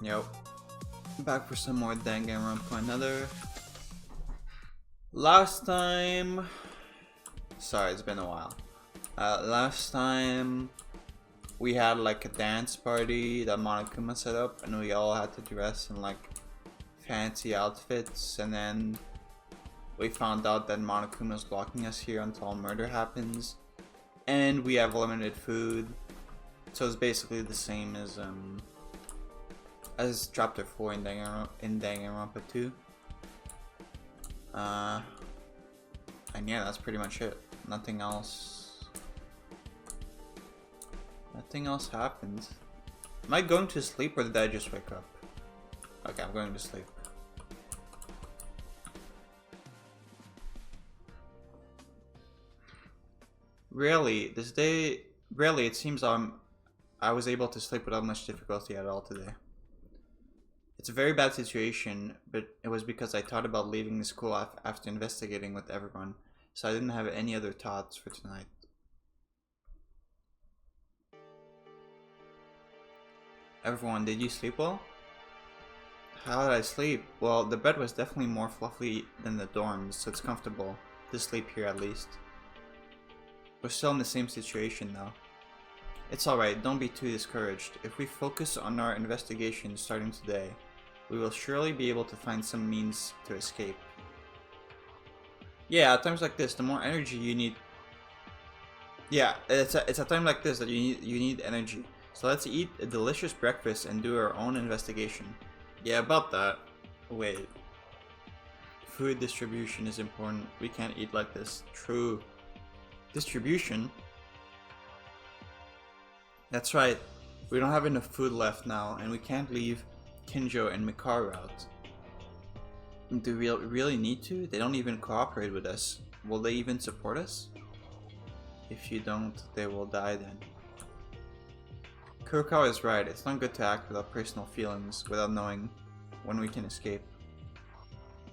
Yep. Back for some more Danganronpa. Another. Last time. Sorry, it's been a while. Last time we had like a dance party that Monokuma set up, and we all had to dress in like fancy outfits, and then we found out that Monokuma's blocking us here until murder happens, and we have limited food, so it's basically the same as chapter 4 in Danganronpa 2. And yeah, that's pretty much it. Nothing else happened. Am I going to sleep or did I just wake up? Okay, I'm going to sleep. Really, this day, really, it seems I was able to sleep without much difficulty at all today. It's a very bad situation, but it was because I thought about leaving the school after investigating with everyone, so I didn't have any other thoughts for tonight. Everyone, did you sleep well? How did I sleep? Well, the bed was definitely more fluffy than the dorms, so it's comfortable to sleep here at least. We're still in the same situation though. It's alright, don't be too discouraged. If we focus on our investigation starting today, we will surely be able to find some means to escape. Yeah, at times like this, the more energy you need... Yeah, it's a time like this that you need energy. So let's eat a delicious breakfast and do our own investigation. Yeah, about that. Wait. Food distribution is important. We can't eat like this. True. Distribution? That's right. We don't have enough food left now, and we can't leave Kinjo and Mekaru out. Do we really need to? They don't even cooperate with us. Will they even support us? If you don't, they will die then. Kurokawa is right. It's not good to act without personal feelings, without knowing when we can escape.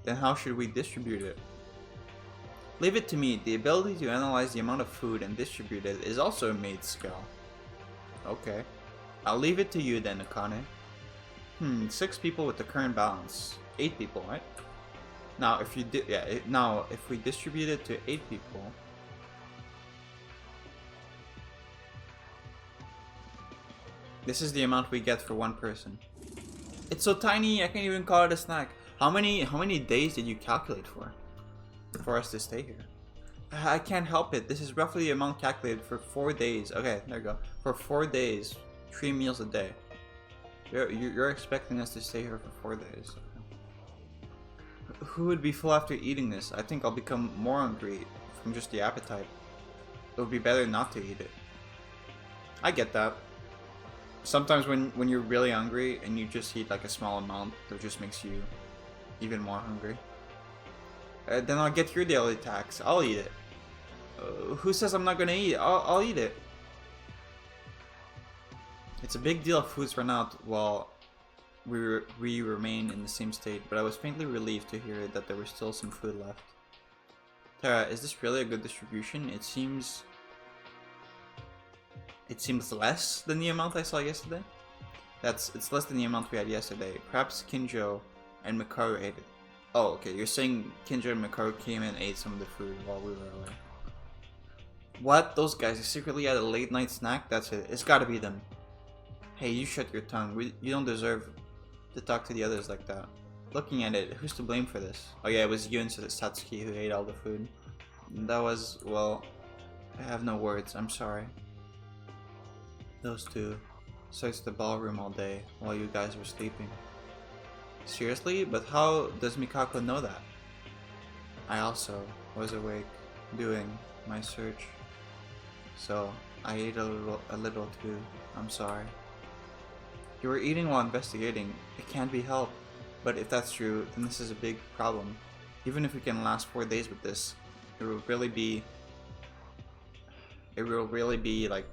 Then how should we distribute it? Leave it to me. The ability to analyze the amount of food and distribute it is also a maid's skill. Okay. I'll leave it to you then, Akane. 6 people with the current balance. 8 people, right? Now, if we distribute it to 8 people, this is the amount we get for 1 person. It's so tiny, I can't even call it a snack. How many days did you calculate for us to stay here? I can't help it. This is roughly the amount calculated for 4 days. Okay, there you go. For 4 days, 3 meals a day. You're expecting us to stay here for 4 days. Who would be full after eating this? I think I'll become more hungry from just the appetite. It would be better not to eat it. I get that. Sometimes when you're really hungry and you just eat like a small amount, that just makes you even more hungry. Then I'll get your daily tax. I'll eat it. Who says I'm not gonna eat it? I'll eat it. It's a big deal if foods run out while we remain in the same state, but I was faintly relieved to hear that there was still some food left. Tara, is this really a good distribution? It seems less than the amount I saw yesterday. It's less than the amount we had yesterday. Perhaps Kinjo and Mekaru ate it. Oh, okay, you're saying Kinjo and Mekaru came and ate some of the food while we were away. What? Those guys secretly had a late night snack? That's it. It's gotta be them. Hey, you shut your tongue. You don't deserve to talk to the others like that. Looking at it, who's to blame for this? Oh yeah, it was you and Satsuki who ate all the food. That was, well, I have no words. I'm sorry. Those two searched the ballroom all day while you guys were sleeping. Seriously? But how does Mikako know that? I also was awake doing my search. So I ate a little too. I'm sorry. You were eating while investigating. It can't be helped. But if that's true, then this is a big problem. Even if we can last 4 days with this, it will really be like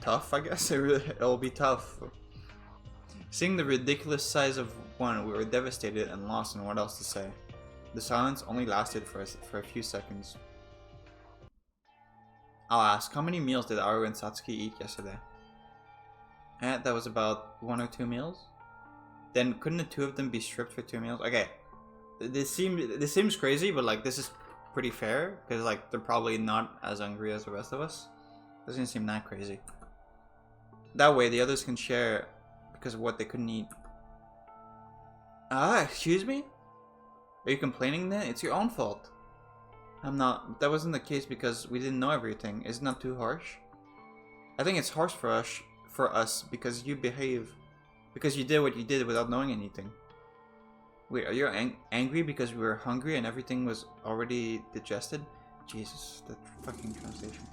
tough, I guess. It'll be tough. Seeing the ridiculous size of one, we were devastated and lost in what else to say. The silence only lasted for a few seconds. I'll ask, how many meals did Aru and Satsuki eat yesterday? And that was about 1 or 2 meals. Then couldn't the two of them be stripped for 2 meals? Okay, this seems crazy, but like this is pretty fair because like they're probably not as hungry as the rest of us. Doesn't seem that crazy. That way the others can share because of what they couldn't eat. Excuse me? Are you complaining then? It's your own fault. I'm not. That wasn't the case because we didn't know everything. Isn't that too harsh? I think it's harsh for us because you behave. Because you did what you did without knowing anything. Wait, are you angry because we were hungry and everything was already digested? Jesus, that fucking translation.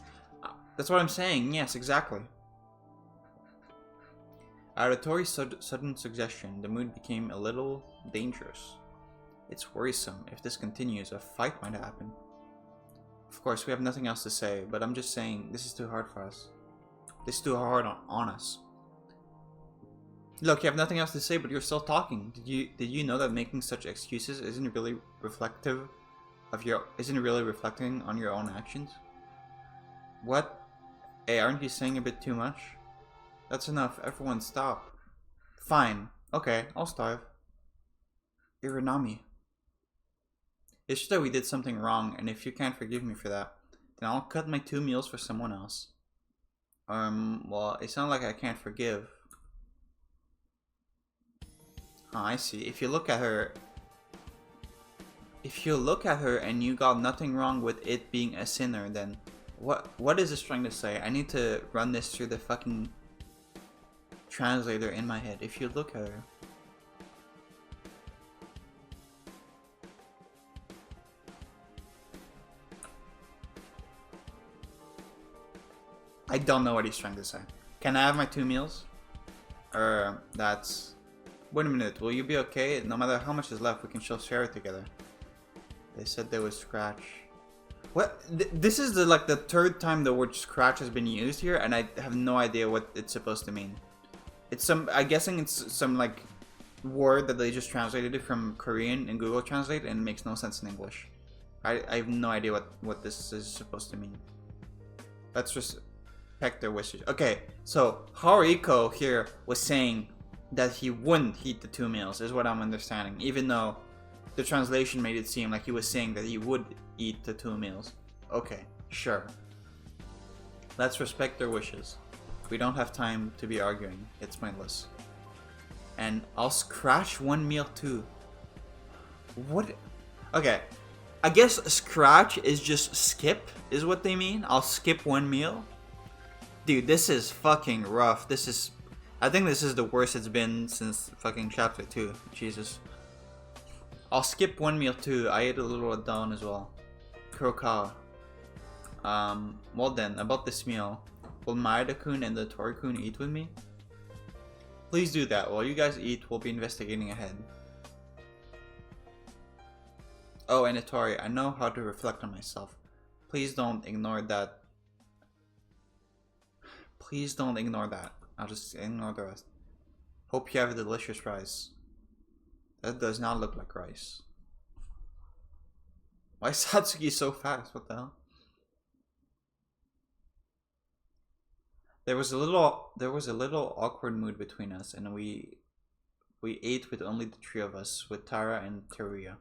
That's what I'm saying. Yes, exactly. Out of Tori's sudden suggestion, the mood became a little dangerous. It's worrisome. If this continues, a fight might happen. Of course, we have nothing else to say, but I'm just saying, this is too hard for us. This is too hard on us. Look, you have nothing else to say, but you're still talking. Did you know that making such excuses isn't really reflecting on your own actions? What? Hey, aren't you saying a bit too much? That's enough. Everyone stop. Fine. Okay, I'll starve. Iranami. It's just that we did something wrong, and if you can't forgive me for that, then I'll cut my 2 meals for someone else. Well, it's not like I can't forgive. Oh, I see. If you look at her and you got nothing wrong with it being a sinner, then what is this trying to say? I need to run this through the fucking translator in my head. If you look at her. I don't know what he's trying to say. Can I have my 2 meals? That's... Wait a minute, will you be okay? No matter how much is left, we can still share it together. They said there was scratch. What? This is the 3rd time the word scratch has been used here, and I have no idea what it's supposed to mean. It's I'm guessing it's some word that they just translated it from Korean in Google Translate, and it makes no sense in English. I have no idea what this is supposed to mean. Let's just peck their wishes. Okay, so Haruiko here was saying that he wouldn't eat the 2 meals, is what I'm understanding. Even though the translation made it seem like he was saying that he would eat the 2 meals. Okay, sure. Let's respect their wishes. We don't have time to be arguing. It's pointless. And I'll scratch 1 meal too. What? Okay. I guess scratch is just skip, is what they mean. I'll skip 1 meal. Dude, this is fucking rough. I think this is the worst it's been since fucking chapter 2. Jesus. I'll skip 1 meal too. I ate a little at dawn as well. Kurokawa. Well then, about this meal. Will Maeda-kun and the Tori-kun eat with me? Please do that. While you guys eat, we'll be investigating ahead. Oh, and Tori, I know how to reflect on myself. Please don't ignore that. Please don't ignore that. I'll just ignore the rest. Hope you have a delicious rice. That does not look like rice. Why is Satsuki so fast? What the hell? There was a little awkward mood between us, and we ate with only the 3 of us, with Tara and Teruya.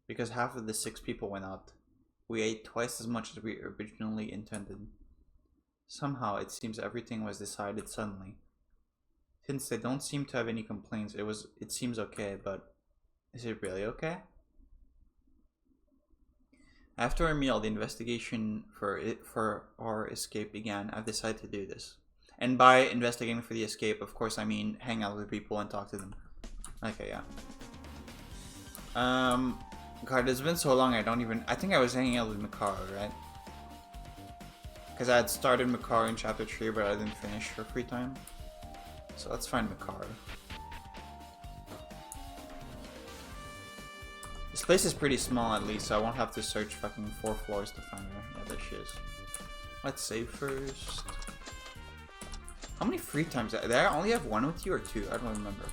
Because half of the 6 people went out. We ate twice as much as we originally intended. Somehow, it seems everything was decided suddenly. Since they don't seem to have any complaints, it seems okay, but is it really okay? After our meal, the investigation for our escape began. I've decided to do this. And by investigating for the escape, of course, I mean hang out with people and talk to them. Okay, yeah. God, it's been so long, I think I was hanging out with Mekaru, right? Because I had started Mekaru in chapter 3, but I didn't finish for free time. So let's find Mekaru. This place is pretty small at least, so I won't have to search fucking 4 floors to find her. Yeah, there she is. Let's save first. How many free times? Did I only have 1 with you or 2? I don't remember.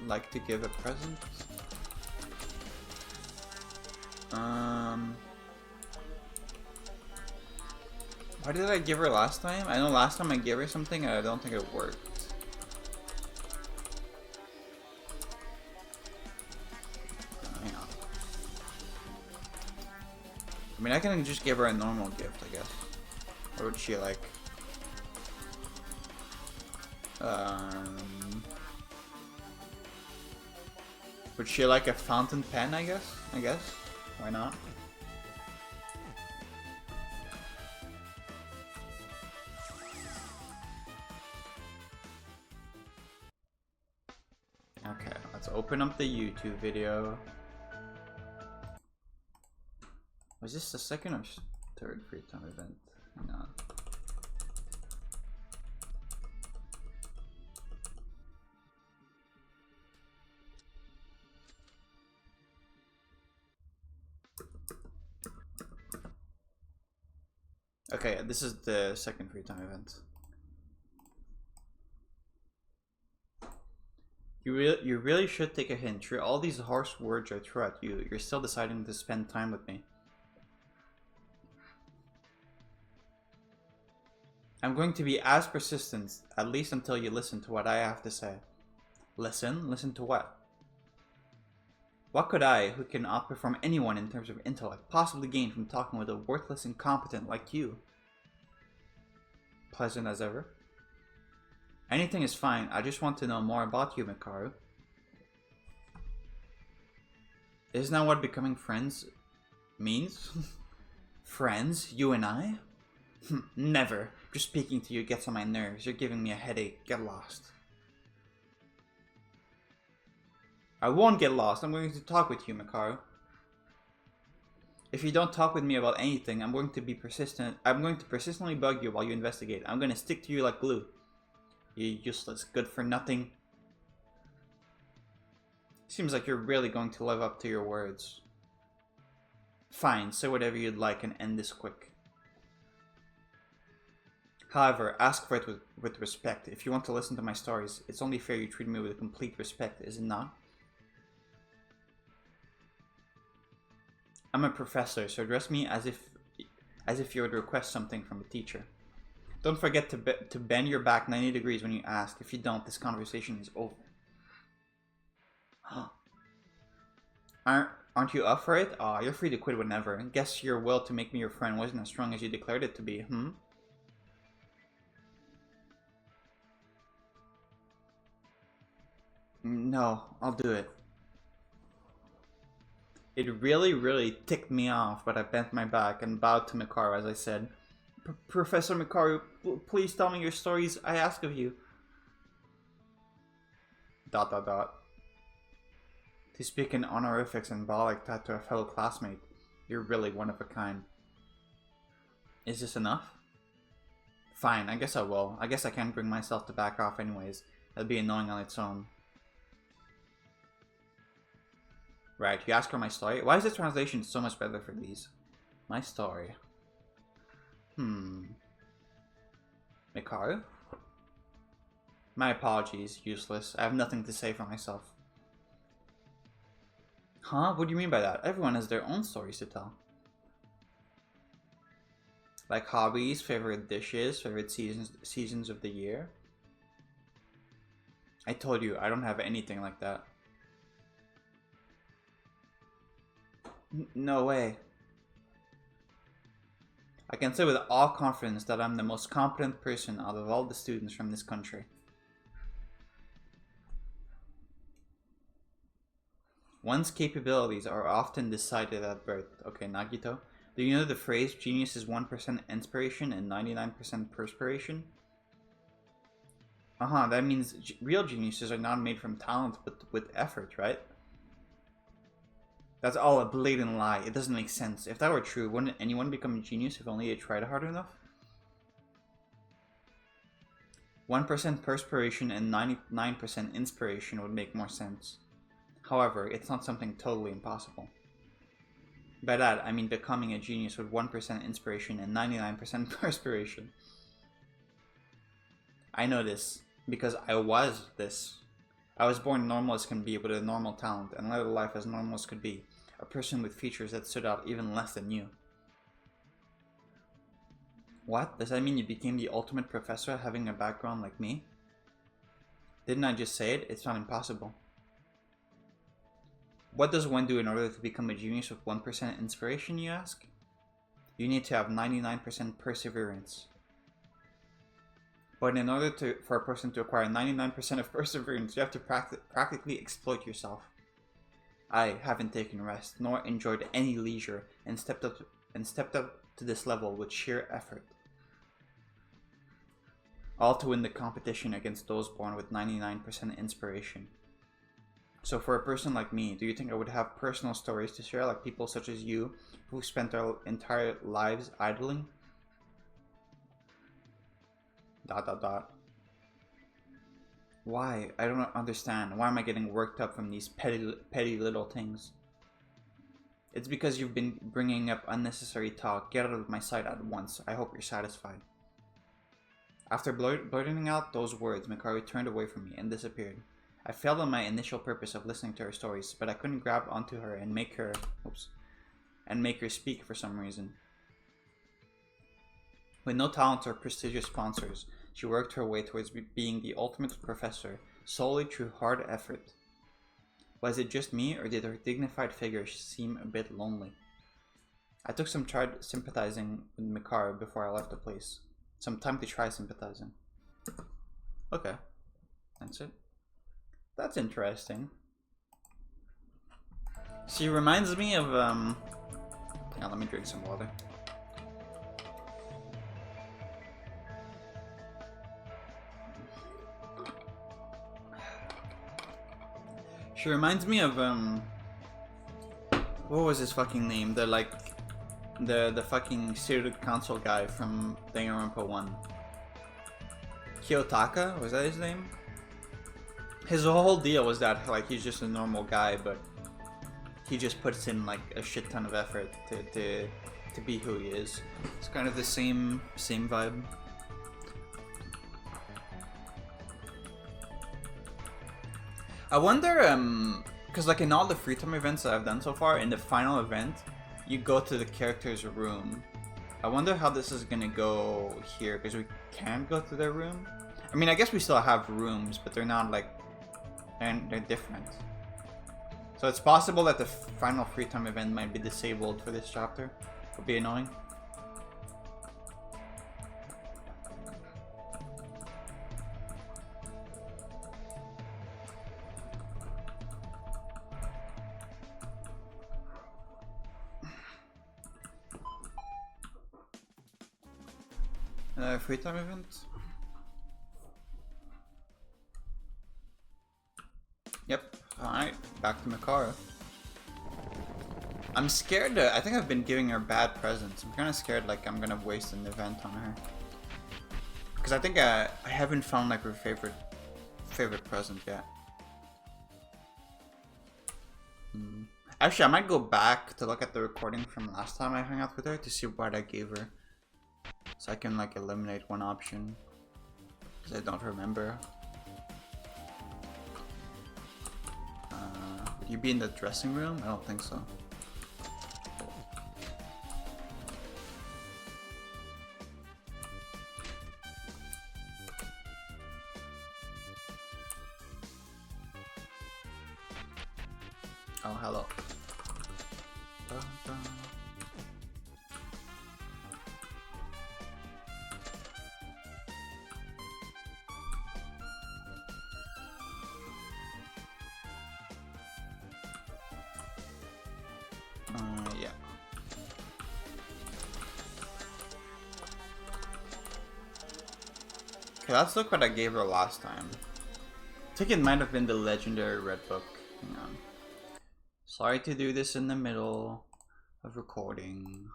like to give a present? Why did I give her last time? I know last time I gave her something and I don't think it worked. Hang on. I mean, I can just give her a normal gift, I guess. Or would she like... Would she like a fountain pen, I guess? Why not? Okay, let's open up the YouTube video. Was this the second or third free time event? Hang on. Okay, this is the second free time event. You really should take a hint. Through all these harsh words I throw at you, you're still deciding to spend time with me. I'm going to be as persistent, at least until you listen to what I have to say. Listen? Listen to what? What could I, who can outperform anyone in terms of intellect, possibly gain from talking with a worthless incompetent like you? Pleasant as ever. Anything is fine, I just want to know more about you, Mekaru. Isn't that what becoming friends means? Friends? You and I? Never. Just speaking to you gets on my nerves. You're giving me a headache. Get lost. I won't get lost. I'm going to talk with you, Mekaru. If you don't talk with me about anything, I'm going to be persistent. I'm going to persistently bug you while you investigate. I'm going to stick to you like glue. You useless, good for nothing. Seems like you're really going to live up to your words. Fine, say whatever you'd like and end this quick. However, ask for it with respect. If you want to listen to my stories, it's only fair you treat me with complete respect, is it not? I'm a professor, so address me as if you would request something from a teacher. Don't forget to bend your back 90 degrees when you ask. If you don't, this conversation is over. Aren't you up for it? Aw, you're free to quit whenever. Guess your will to make me your friend wasn't as strong as you declared it to be, No, I'll do it. It really ticked me off, but I bent my back and bowed to Mekaru as I said, Professor Mekaru, please tell me your stories I ask of you. ... To speak in honorifics and bow like that to a fellow classmate, you're really one of a kind. Is this enough? Fine, I guess I will. I guess I can't bring myself to back off anyways. That'd be annoying on its own. Right, you ask her my story? Why is the translation so much better for these? My story. Mekaru? My apologies, useless. I have nothing to say for myself. Huh? What do you mean by that? Everyone has their own stories to tell. Like hobbies, favorite dishes, favorite seasons of the year. I told you, I don't have anything like that. No way. I can say with all confidence that I'm the most competent person out of all the students from this country. One's capabilities are often decided at birth. Okay, Nagito. Do you know the phrase, genius is 1% inspiration and 99% perspiration? That means real geniuses are not made from talent, but with effort, right? That's all a blatant lie. It doesn't make sense. If that were true, wouldn't anyone become a genius if only they tried hard enough? 1% perspiration and 99% inspiration would make more sense. However, it's not something totally impossible. By that, I mean becoming a genius with 1% inspiration and 99% perspiration. I know this because I was this. I was born normal as can be with a normal talent and led a life as normal as could be. A person with features that stood out even less than you. What? Does that mean you became the ultimate professor having a background like me? Didn't I just say it? It's not impossible. What does one do in order to become a genius with 1% inspiration, you ask? You need to have 99% perseverance. But in order for a person to acquire 99% of perseverance, you have to practically exploit yourself. I haven't taken rest, nor enjoyed any leisure, and stepped up to this level with sheer effort. All to win the competition against those born with 99% inspiration. So for a person like me, do you think I would have personal stories to share like people such as you, who spent their entire lives idling? ... Why? I don't understand. Why am I getting worked up from these petty little things? It's because you've been bringing up unnecessary talk. Get out of my sight at once. I hope you're satisfied. After blurting out those words, Mekaru turned away from me and disappeared. I failed in my initial purpose of listening to her stories, but I couldn't grab onto her and make her speak for some reason. With no talents or prestigious sponsors, she worked her way towards being the ultimate professor solely through hard effort. Was it just me, or did her dignified figure seem a bit lonely? I took some time sympathizing with Mekaru before I left the place. Some time to try sympathizing. Okay, that's it. That's interesting. She reminds me of hang on, let me drink some water. She reminds me of what was his fucking name? The fucking student council guy from Danganronpa 1. Kiyotaka? Was that his name? His whole deal was that like he's just a normal guy, but he just puts in like a shit ton of effort to be who he is. It's kind of the same vibe. I wonder, because like in all the free time events that I've done so far, in the final event, you go to the character's room. I wonder how this is gonna go here, because we can't go to their room. I mean, I guess we still have rooms, but they're not like, they're different. So it's possible that the final free time event might be disabled for this chapter. Would be annoying. Free time event? Yep. Alright, back to Mekaru. I'm scared I think I've been giving her bad presents. I'm kind of scared like I'm gonna waste an event on her. Because I think I haven't found like her favorite present yet. Actually, I might go back to look at the recording from last time I hung out with her to see what I gave her. So I can like eliminate one option. Because I don't remember. Would you be in the dressing room? I don't think so. Oh, hello. Yeah. Okay, let's look what I gave her last time. I think it might have been the legendary red book. Hang on. Sorry to do this in the middle of recording.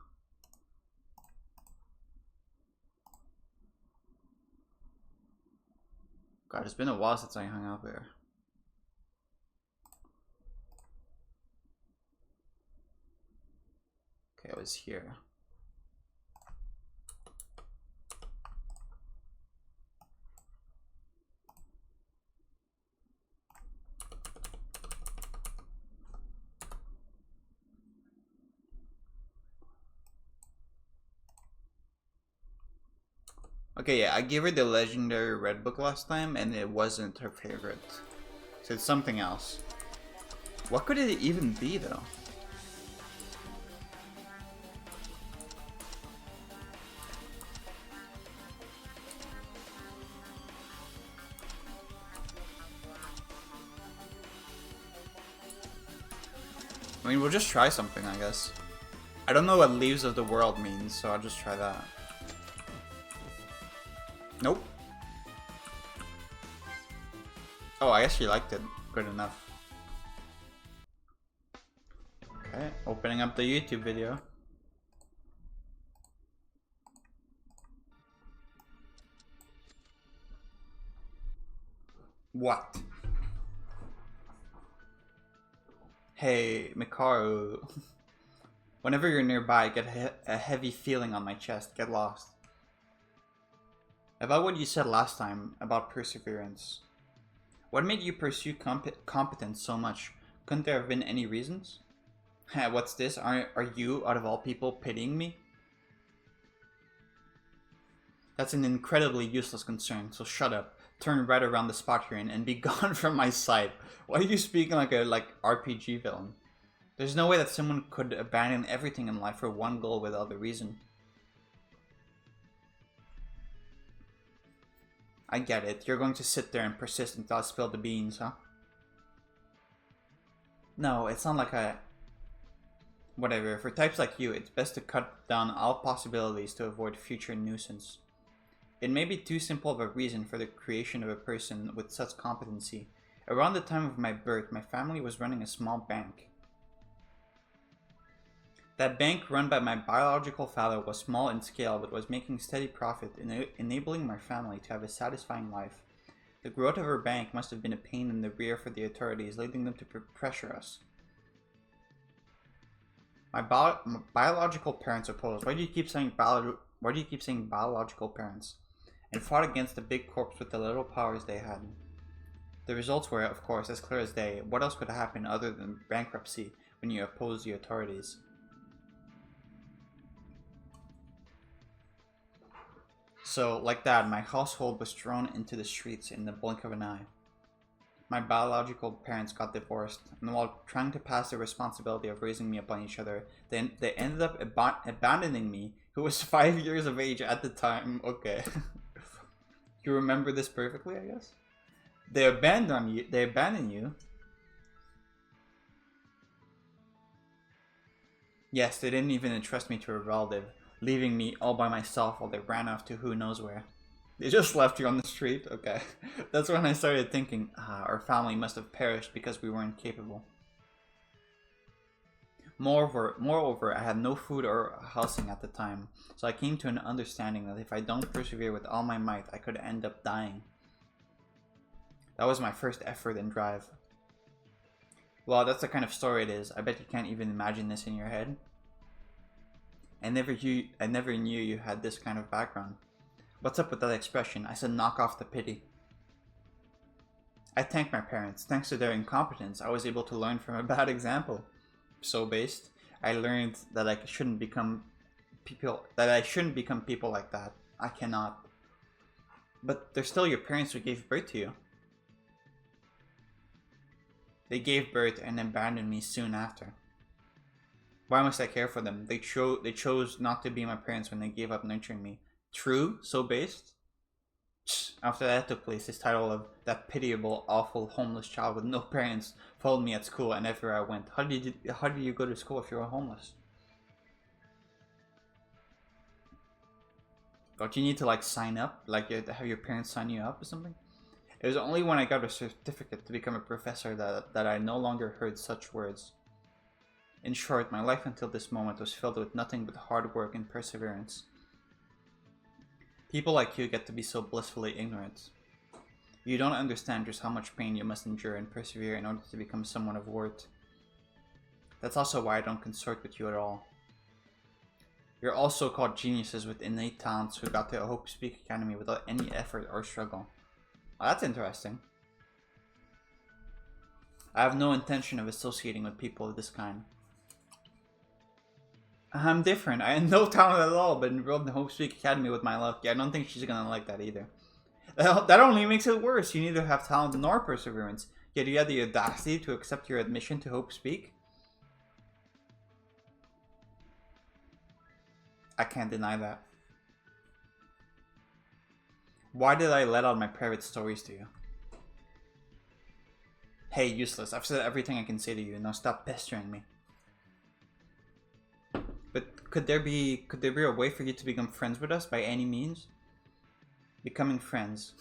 God, it's been a while since I hung out there. Okay, I was here. Okay, yeah, I gave her the legendary red book last time, and it wasn't her favorite. So it's something else. What could it even be, though? I mean, we'll just try something, I guess. I don't know what Leaves of the World means, so I'll just try that. Nope. Oh, I guess she liked it. Good enough. Okay, opening up the YouTube video. What? Hey, Mekaru. Whenever you're nearby, I get a heavy feeling on my chest. Get lost. About what you said last time about perseverance. What made you pursue competence so much? Couldn't there have been any reasons? What's this? Are you, out of all people, pitying me? That's an incredibly useless concern, so shut up. Turn right around the spot you're in and be gone from my sight. Why are you speaking like a RPG villain? There's no way that someone could abandon everything in life for one goal without a reason. I get it. You're going to sit there and persist until I spill the beans, huh? No, it's not like I... Whatever, for types like you, it's best to cut down all possibilities to avoid future nuisance. It may be too simple of a reason for the creation of a person with such competency. Around the time of my birth, my family was running a small bank. That bank, run by my biological father, was small in scale but was making steady profit, enabling my family to have a satisfying life. The growth of our bank must have been a pain in the rear for the authorities, leading them to pressure us. My biological parents opposed. Why do you keep saying biological parents? And fought against the big corps with the little powers they had. The results were, of course, as clear as day. What else could happen other than bankruptcy when you oppose the authorities? So, like that, my household was thrown into the streets in the blink of an eye. My biological parents got divorced, and while trying to pass the responsibility of raising me upon each other, they ended up abandoning me, who was 5 years of age at the time. Okay. You remember this perfectly, I guess? They abandoned you. Yes, they didn't even entrust me to a relative, leaving me all by myself while they ran off to who knows where. They just left you on the street? Okay. That's when I started thinking, our family must have perished because we weren't capable. Moreover, I had no food or housing at the time, so I came to an understanding that if I don't persevere with all my might, I could end up dying. That was my first effort and drive. Well, that's the kind of story it is. I bet you can't even imagine this in your head. I never knew you had this kind of background. What's up with that expression? I said knock off the pity. I thank my parents. Thanks to their incompetence, I was able to learn from a bad example. So based, I learned that I shouldn't become people like that. I cannot. But they're still your parents who gave birth to you. They gave birth and abandoned me soon after. Why must I care for them? They chose not to be my parents when they gave up nurturing me. True? So based? After that took place, this title of that pitiable, awful, homeless child with no parents followed me at school and everywhere I went. How did you go to school if you were homeless? Don't you need to sign up? Have your parents sign you up or something? It was only when I got a certificate to become a professor that I no longer heard such words. In short, my life until this moment was filled with nothing but hard work and perseverance. People like you get to be so blissfully ignorant. You don't understand just how much pain you must endure and persevere in order to become someone of worth. That's also why I don't consort with you at all. You're all so-called geniuses with innate talents who got to a Hope Speak Academy without any effort or struggle. Well, that's interesting. I have no intention of associating with people of this kind. I'm different. I have no talent at all, but enrolled in Hope Speak Academy with my luck. Yeah, I don't think she's gonna like that either. That only makes it worse. You neither have talent nor perseverance, yet you had the audacity to accept your admission to Hope Speak. I can't deny that. Why did I let out my private stories to you? Hey, useless. I've said everything I can say to you. Now stop pestering me. But could there be a way for you to become friends with us by any means? Becoming friends.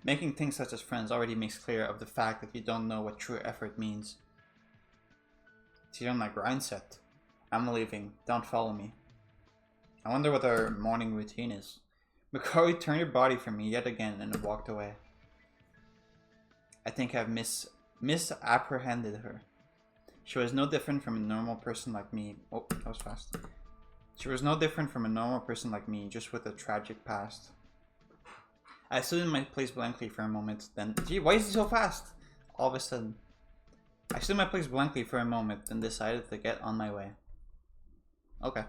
Making things such as friends already makes clear of the fact that you don't know what true effort means. So you're on my grind set. I'm leaving. Don't follow me. I wonder what our morning routine is. Mekaru turned her body from me yet again and walked away. I think I've misapprehended her. She was no different from a normal person like me. Oh, that was fast. She was no different from a normal person like me, just with a tragic past. I stood in my place blankly for a moment, then... Gee, why is he so fast? All of a sudden. I stood in my place blankly for a moment, then decided to get on my way. Okay.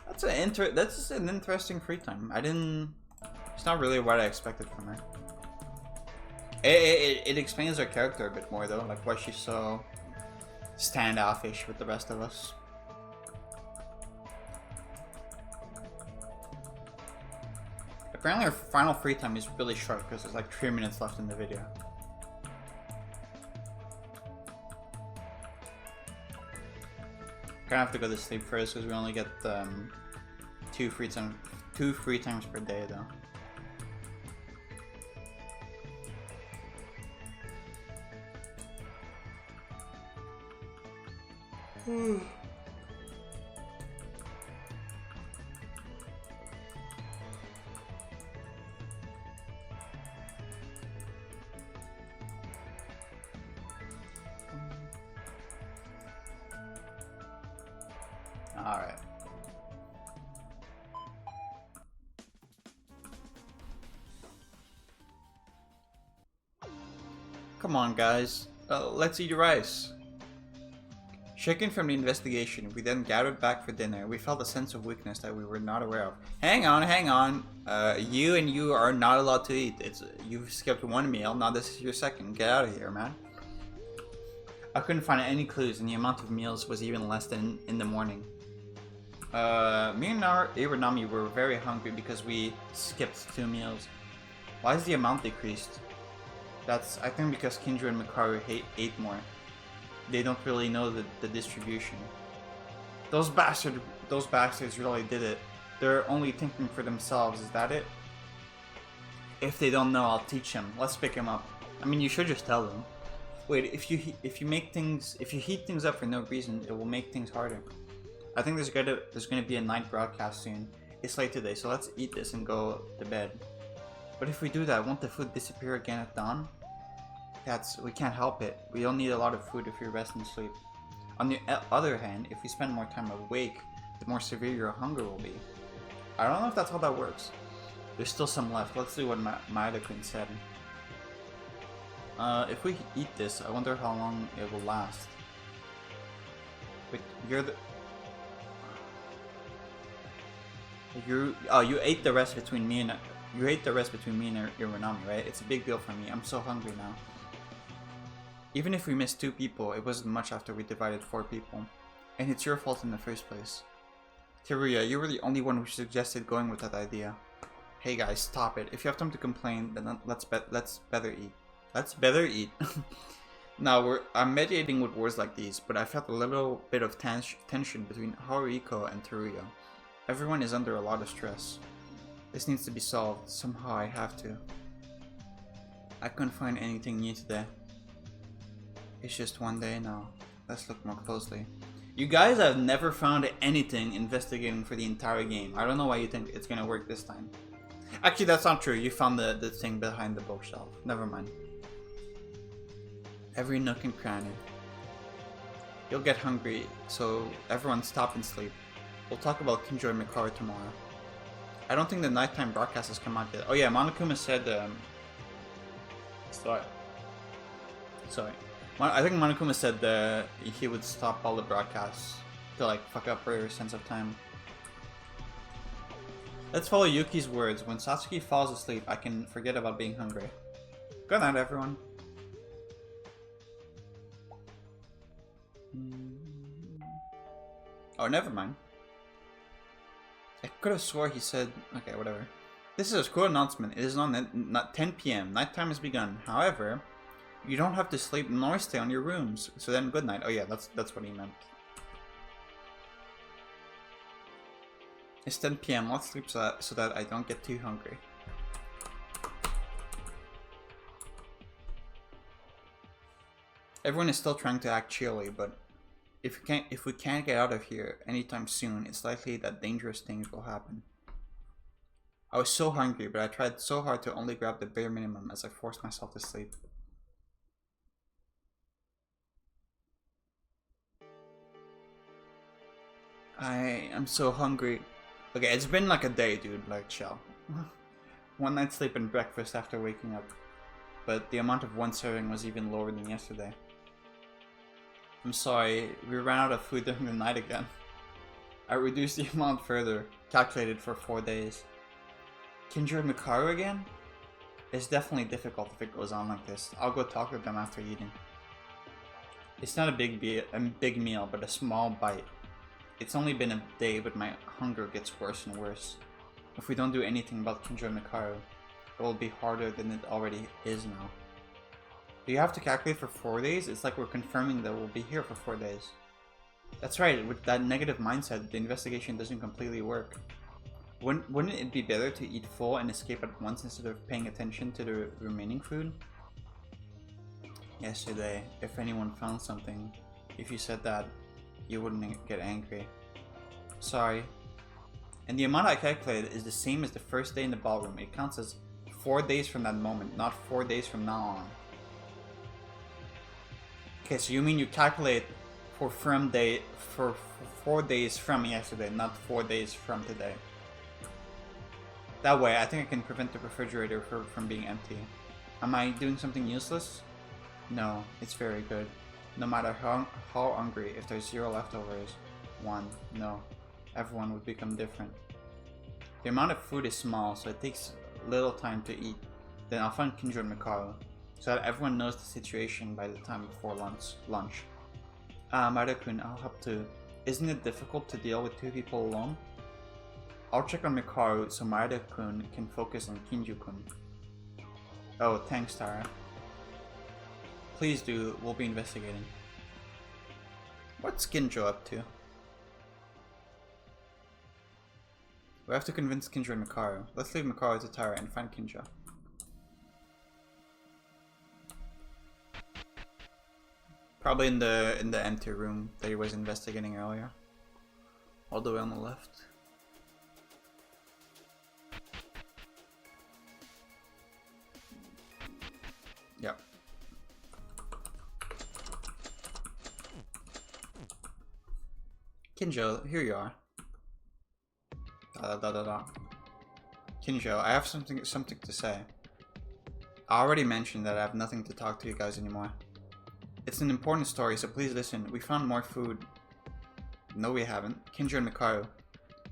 That's an interesting free time. It's not really what I expected from her. It explains her character a bit more though, like why she's so standoffish with the rest of us. Apparently her final free time is really short because there's like 3 minutes left in the video. Gonna have to go to sleep first because we only get two free times per day though. Alright. Come on, guys. Let's eat rice. Shaken from the investigation, we then gathered back for dinner. We felt a sense of weakness that we were not aware of. Hang on. You are not allowed to eat. You've skipped one meal, now this is your second. Get out of here, man. I couldn't find any clues, and the amount of meals was even less than in the morning. Me and our Iranami were very hungry because we skipped 2 meals. Why is the amount decreased? That's, I think, because Kindra and Mekaru ate more. They don't really know the distribution. Those bastards really did it. They're only thinking for themselves, is that it? If they don't know, I'll teach them. Let's pick them up. I mean, you should just tell them. Wait, if you heat things up for no reason, it will make things harder. I think there's gonna be a night broadcast soon. It's late today, so let's eat this and go to bed. But if we do that, won't the food disappear again at dawn? We can't help it. We don't need a lot of food if we rest and sleep. On the other hand, if we spend more time awake, the more severe your hunger will be. I don't know if that's how that works. There's still some left. Let's do what Maeda-kun said. If we eat this, I wonder how long it will last. Wait, you ate the rest between me and Iranami, right? It's a big deal for me. I'm so hungry now. Even if we missed 2 people, it wasn't much after we divided 4 people. And it's your fault in the first place. Teruya, you were the only one who suggested going with that idea. Hey guys, stop it. If you have time to complain, then let's better eat. Let's better eat. Now, I'm mediating with words like these, but I felt a little bit of tension between Haruiko and Teruya. Everyone is under a lot of stress. This needs to be solved. Somehow I have to. I couldn't find anything new today. It's just one day now. Let's look more closely. You guys have never found anything investigating for the entire game. I don't know why you think it's gonna work this time. Actually, that's not true. You found the thing behind the bookshelf. Never mind. Every nook and cranny. You'll get hungry, so everyone stop and sleep. We'll talk about Kinjo and Mekaru tomorrow. I don't think the nighttime broadcast has come out yet. Oh yeah, Monokuma said, Sorry. I think Monokuma said that he would stop all the broadcasts to like fuck up her sense of time. Let's follow Yuki's words. When Satsuki falls asleep, I can forget about being hungry. Good night, everyone. Oh, never mind. I could have swore he said... Okay, whatever. This is a school announcement. It is not 10 p.m. Nighttime has begun. However, you don't have to sleep nor stay on your rooms. So then, good night. Oh yeah, that's what he meant. It's 10 p.m. Let's sleep so that I don't get too hungry. Everyone is still trying to act chilly, but if we can't get out of here anytime soon, it's likely that dangerous things will happen. I was so hungry, but I tried so hard to only grab the bare minimum as I forced myself to sleep. I am so hungry. Okay, it's been like a day, dude, like chill. One night's sleep and breakfast after waking up. But the amount of one serving was even lower than yesterday. I'm sorry, we ran out of food during the night again. I reduced the amount further, calculated for 4 days. Kinjo and Mekaru again? It's definitely difficult if it goes on like this. I'll go talk to them after eating. It's not a big meal, but a small bite. It's only been a day, but my hunger gets worse and worse. If we don't do anything about Kinjo and Mekaru, it will be harder than it already is now. Do you have to calculate for 4 days? It's like we're confirming that we'll be here for 4 days. That's right, with that negative mindset, the investigation doesn't completely work. Wouldn't it be better to eat full and escape at once instead of paying attention to the remaining food? Yesterday, if anyone found something, if you said that, you wouldn't get angry. Sorry. And the amount I calculated is the same as the first day in the ballroom. It counts as 4 days from that moment, not 4 days from now on. Okay, so you mean you calculate for 4 days from yesterday, not 4 days from today. That way, I think I can prevent the refrigerator from being empty. Am I doing something useless? No, it's very good. No matter how hungry, if there's 0 leftovers, 1, no. Everyone would become different. The amount of food is small, so it takes little time to eat. Then I'll find Kinjo and Mekaru, so that everyone knows the situation by the time before lunch. Maida-kun, I'll help too. Isn't it difficult to deal with 2 people alone? I'll check on Mekaru so Maida-kun can focus on Kinjo-kun. Oh, thanks, Tara. Please do, we'll be investigating. What's Kinjo up to? We have to convince Kinjo and Mekaru. Let's leave Mekaru to Tara and find Kinjo. Probably in the empty room that he was investigating earlier. All the way on the left. Yep. Kinjo, here you are. Kinjo, I have something to say. I already mentioned that I have nothing to talk to you guys anymore. It's an important story, so please listen. We found more food. No, we haven't. Kinjo and Mekaru,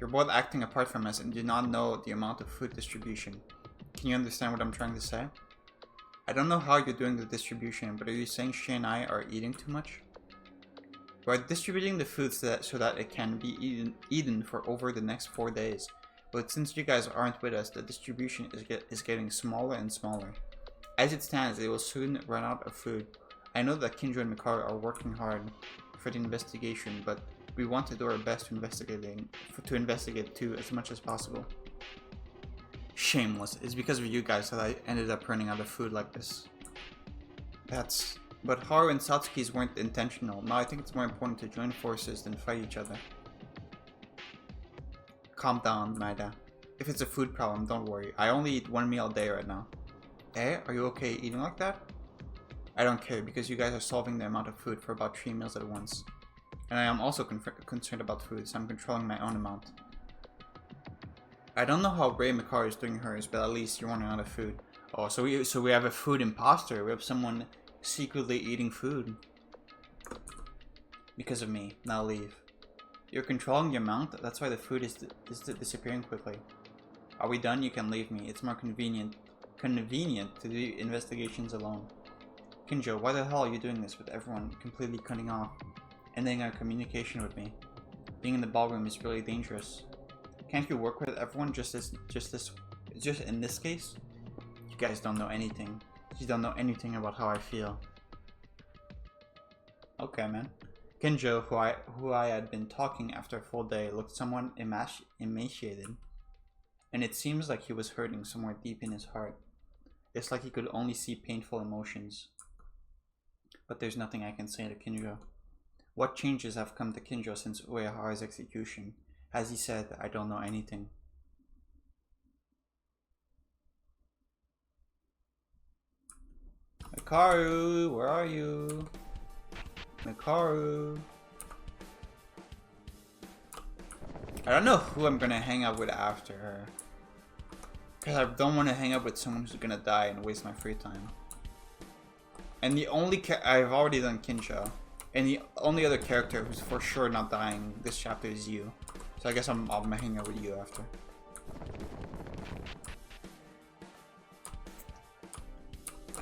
you're both acting apart from us and do not know the amount of food distribution. Can you understand what I'm trying to say? I don't know how you're doing the distribution, but are you saying she and I are eating too much? We're distributing the food so that it can be eaten for over the next 4 days. But since you guys aren't with us, the distribution is getting smaller and smaller. As it stands, it will soon run out of food. I know that Kinjo and Mekaru are working hard for the investigation, but we want to do our best to investigate too as much as possible. Shameless. It's because of you guys that I ended up running out of food like this. But Haru and Satsuki's weren't intentional. Now I think it's more important to join forces than fight each other. Calm down, Maida. If it's a food problem, don't worry. I only eat 1 meal a day right now. Eh? Are you okay eating like that? I don't care, because you guys are solving the amount of food for about 3 meals at once. And I am also concerned about food, so I'm controlling my own amount. I don't know how brave Mekaru is doing hers, but at least you're running out of food. Oh, so we have a food imposter. We have someone secretly eating food. Because of me. Now leave. You're controlling your mount? That's why the food is disappearing quickly. Are we done? You can leave me. It's more convenient to do investigations alone. Kinjo, why the hell are you doing this with everyone completely cutting off? Ending our communication with me. Being in the ballroom is really dangerous. Can't you work with everyone just in this case? You guys don't know anything. You don't know anything about how I feel. Okay, man. Kinjo, who I had been talking after a full day, looked somewhat emaciated. And it seems like he was hurting somewhere deep in his heart. It's like he could only see painful emotions. But there's nothing I can say to Kinjo. What changes have come to Kinjo since Uehara's execution? As he said, I don't know anything. Mekaru, where are you? Mekaru. I don't know who I'm gonna hang out with after her. Because I don't want to hang out with someone who's gonna die and waste my free time. And the only I've already done Kinjo. And the only other character who's for sure not dying this chapter is you. So I guess I'm gonna hang out with you after.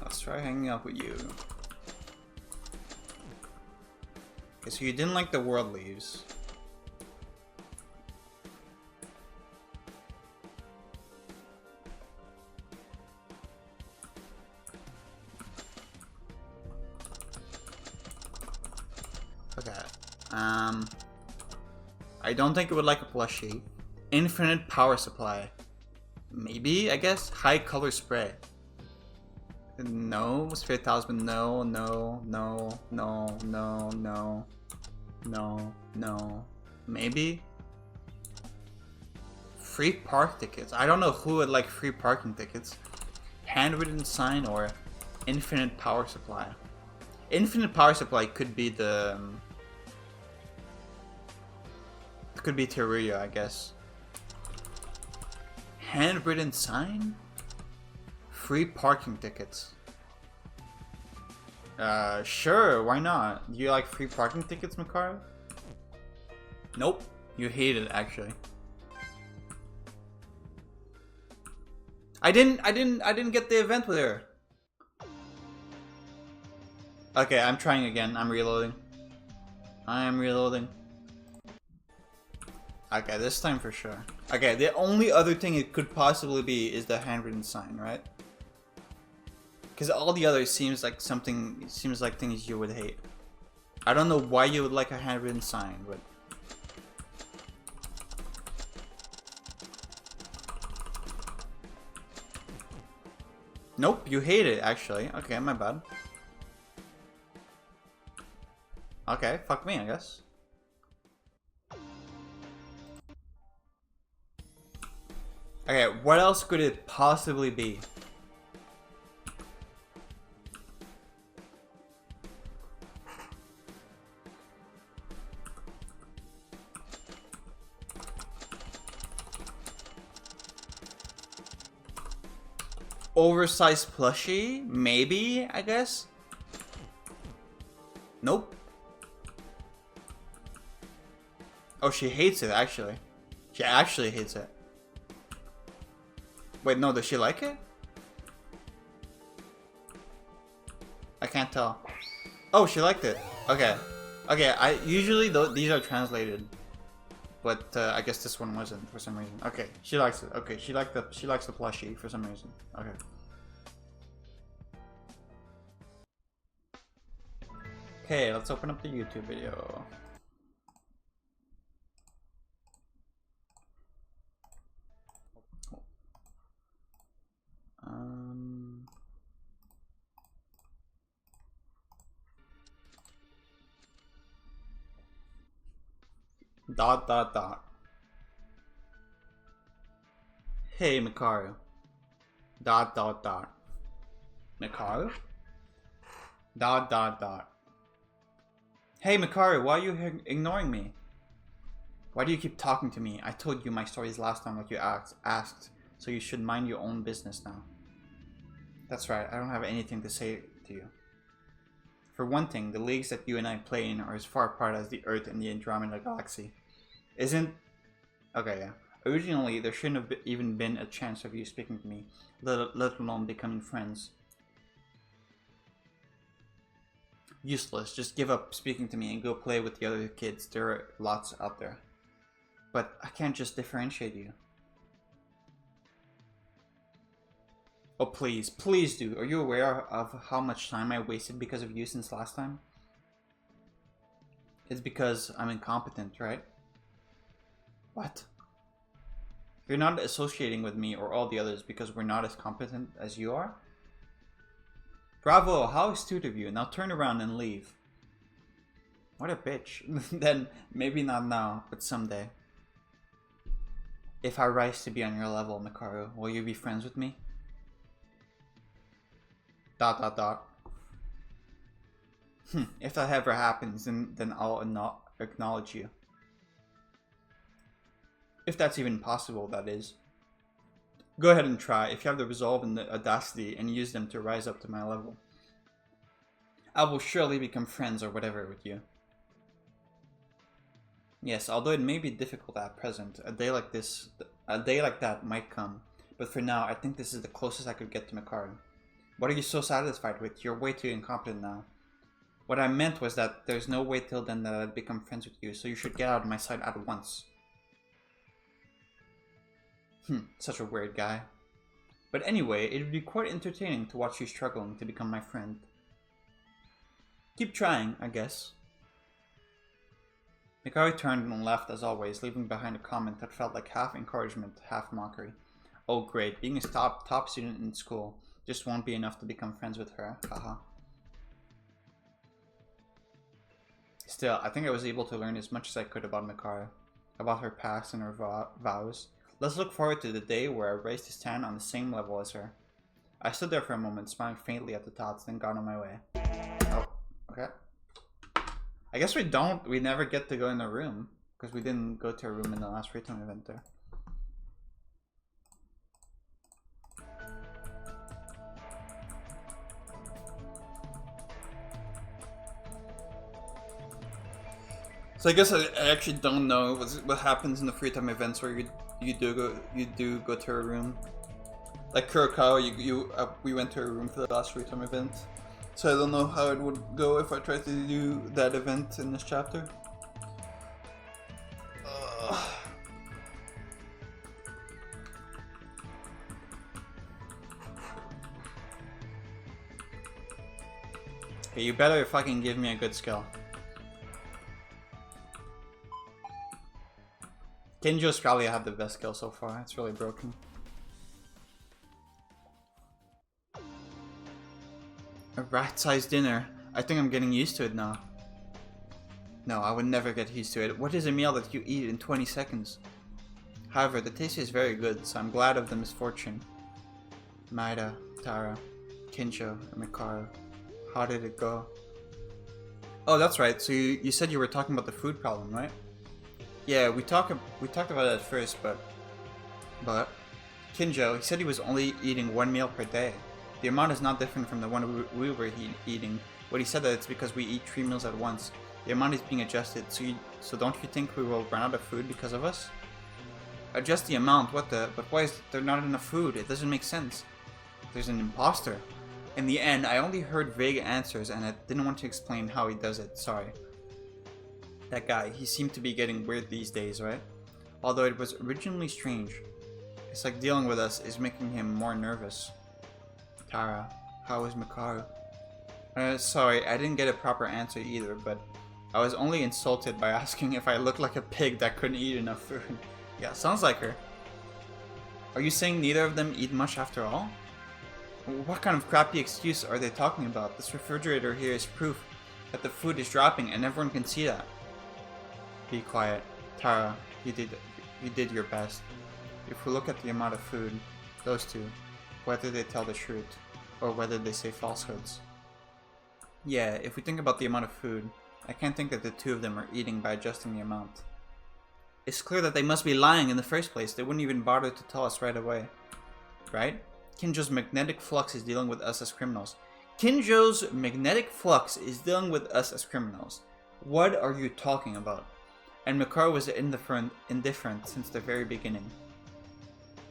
Let's try hanging out with you. Okay, so you didn't like the world leaves. Okay. I don't think it would like a plushie. Infinite power supply. Maybe, I guess. High color spray. No. Spirit talisman. No, no, no, no, no, no. No, no. Maybe? Free park tickets. I don't know who would like free parking tickets. Handwritten sign or infinite power supply. Infinite power supply could be the... could be Teruya, I guess. Handwritten sign? Free parking tickets. Sure, why not? Do you like free parking tickets, Mekaru? Nope. You hate it, actually. I didn't get the event with her. Okay, I'm trying again. I'm reloading. I am reloading. Okay, this time for sure. Okay, the only other thing it could possibly be is the handwritten sign, right? Because all the others seems like things you would hate. I don't know why you would like a handwritten sign, but... Nope, you hate it, actually. Okay, my bad. Okay, fuck me, I guess. Okay, what else could it possibly be? Oversized plushie? Maybe, I guess? Nope. Oh, she hates it, actually. She actually hates it. Wait, no, does she like it? I can't tell. Oh, she liked it. Okay. Okay, usually these are translated. But I guess this one wasn't for some reason. Okay, she likes it. Okay, she likes the plushie for some reason. Okay. Okay, let's open up the YouTube video. Dot dot dot. Hey Mekaru. Dot dot dot. Mekaru? Dot dot dot. Hey Mekaru, why are you ignoring me? Why do you keep talking to me? I told you my stories last time like you asked, so you should mind your own business now. That's right, I don't have anything to say to you. For one thing, the leagues that you and I play in are as far apart as the Earth and the Andromeda Galaxy. Isn't... Okay, yeah. Originally, there shouldn't have even been a chance of you speaking to me, let alone becoming friends. Useless. Just give up speaking to me and go play with the other kids. There are lots out there. But I can't just differentiate you. Oh, please. Please do. Are you aware of how much time I wasted because of you since last time? It's because I'm incompetent, right? What? You're not associating with me or all the others because we're not as competent as you are? Bravo, how astute of you. Now turn around and leave. What a bitch. Then, maybe not now, but someday. If I rise to be on your level, Mekaru, will you be friends with me? ... If that ever happens, then I'll acknowledge you. If that's even possible, that is. Go ahead and try, if you have the resolve and the audacity, and use them to rise up to my level. I will surely become friends or whatever with you. Yes, although it may be difficult at present, a day like that might come. But for now, I think this is the closest I could get to Mekaru. What are you so satisfied with? You're way too incompetent now. What I meant was that there's no way till then that I'd become friends with you, so you should get out of my sight at once. Such a weird guy. But anyway, it would be quite entertaining to watch you struggling to become my friend. Keep trying, I guess. Mekaru turned and left as always, leaving behind a comment that felt like half encouragement, half mockery. Oh great, being a top student in school just won't be enough to become friends with her, haha. Still, I think I was able to learn as much as I could about Mekaru, about her past and her vows. Let's look forward to the day where I raised to stand on the same level as her. I stood there for a moment, smiling faintly at the thoughts, then got on my way. Oh, okay. I guess we never get to go in the room, because we didn't go to a room in the last free time event there. So I guess I actually don't know what happens in the free time events where you do go to a room. Like Kurokawa, we went to a room for the last free time event. So I don't know how it would go if I tried to do that event in this chapter. Hey, you better fucking give me a good skill. Kinjo's probably had the best skill so far. It's really broken. A rat-sized dinner. I think I'm getting used to it now. No, I would never get used to it. What is a meal that you eat in 20 seconds? However, the taste is very good, so I'm glad of the misfortune. Maida, Tara, Kinjo, and Mekaru. How did it go? Oh, that's right. So you said you were talking about the food problem, right? Yeah, we talked about it at first, but Kinjo, he said he was only eating one meal per day. The amount is not different from the one we were eating. What he said that it's because we eat 3 meals at once. The amount is being adjusted, so don't you think we will run out of food because of us? Adjust the amount, what the? But why is there not enough food? It doesn't make sense. There's an imposter. In the end, I only heard vague answers and I didn't want to explain how he does it, sorry. That guy, he seemed to be getting weird these days, right? Although it was originally strange. It's like dealing with us is making him more nervous. Tara, how is Mekaru? Sorry, I didn't get a proper answer either, but I was only insulted by asking if I looked like a pig that couldn't eat enough food. Yeah, sounds like her. Are you saying neither of them eat much after all? What kind of crappy excuse are they talking about? This refrigerator here is proof that the food is dropping and everyone can see that. Be quiet. Tara, you did your best. If we look at the amount of food, those two, whether they tell the truth, or whether they say falsehoods. Yeah, if we think about the amount of food, I can't think that the two of them are eating by adjusting the amount. It's clear that they must be lying in the first place. They wouldn't even bother to tell us right away. Right? Kinjo's magnetic flux is dealing with us as criminals. Kinjo's magnetic flux is dealing with us as criminals. What are you talking about? And Mekaru was indifferent since the very beginning.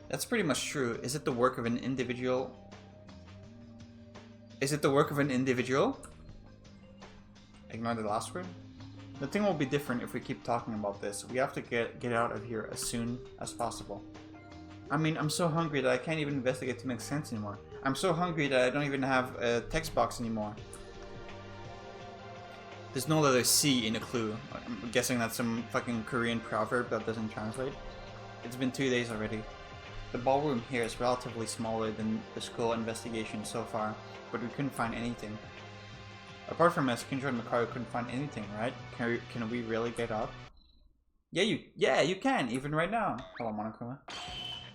That's pretty much true. Is it the work of an individual? Is it the work of an individual? Ignore the last word. Nothing will be different if we keep talking about this. We have to get out of here as soon as possible. I mean, I'm so hungry that I can't even investigate to make sense anymore. I'm so hungry that I don't even have a text box anymore. There's no letter C in the clue. I'm guessing that's some fucking Korean proverb that doesn't translate. It's been 2 days already. The ballroom here is relatively smaller than the school investigation so far, but we couldn't find anything. Apart from us, Kinjo and Mekaru couldn't find anything, right? Can we really get up? Yeah, you can, even right now. Hello, Monokuma.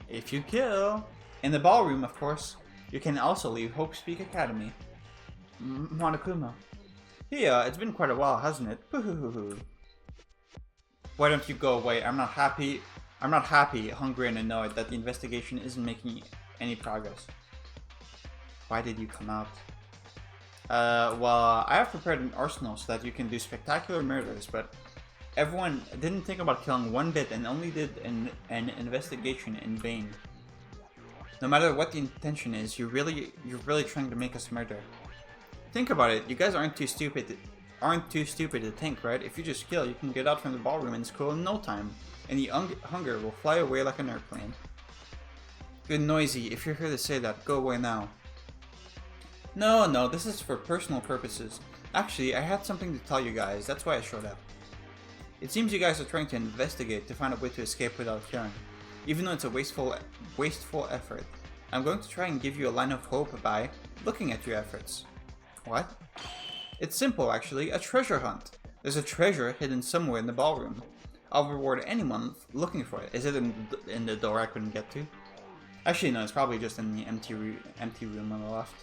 If you kill. In the ballroom, of course. You can also leave Hope Speak Academy. Monokuma. Yeah, it's been quite a while, hasn't it? Why don't you go away? I'm not happy, hungry, and annoyed that the investigation isn't making any progress. Why did you come out? Well, I have prepared an arsenal so that you can do spectacular murders, but everyone didn't think about killing one bit and only did an investigation in vain. No matter what the intention is, you're really trying to make us murder. Think about it. You guys aren't too stupid to think, right? If you just kill, you can get out from the ballroom in school in no time, and the hunger will fly away like an airplane. Good noisy. If you're here to say that, go away now. No, this is for personal purposes. Actually, I had something to tell you guys. That's why I showed up. It seems you guys are trying to investigate to find a way to escape without killing. Even though it's a wasteful effort. I'm going to try and give you a line of hope by looking at your efforts. What? It's simple, actually. A treasure hunt. There's a treasure hidden somewhere in the ballroom. I'll reward anyone looking for it. Is it in the door I couldn't get to? Actually, no. It's probably just in the empty room on the left.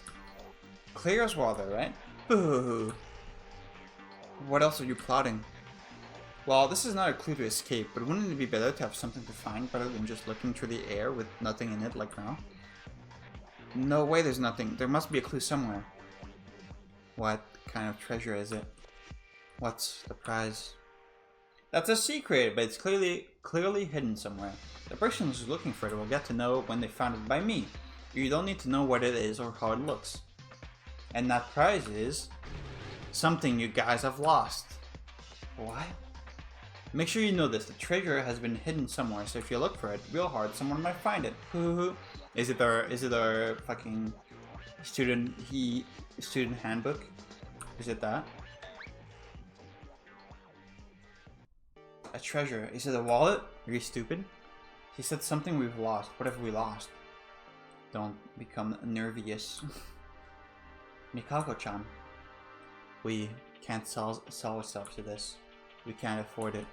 Clear as water, right? Boo! What else are you plotting? Well, this is not a clue to escape, but wouldn't it be better to have something to find rather than just looking through the air with nothing in it like now? No way there's nothing. There must be a clue somewhere. What kind of treasure is it? What's the prize? That's a secret, but it's clearly hidden somewhere. The person who's looking for it will get to know when they found it by me. You don't need to know what it is or how it looks. And that prize is something you guys have lost. What? Make sure you know this. The treasure has been hidden somewhere, so if you look for it real hard, someone might find it. Is it our fucking student handbook? Is it that? A treasure. Is it a wallet? Are you stupid? He said something we've lost. What have we lost? Don't become nervous. Mikako-chan. We can't sell ourselves to this. We can't afford it.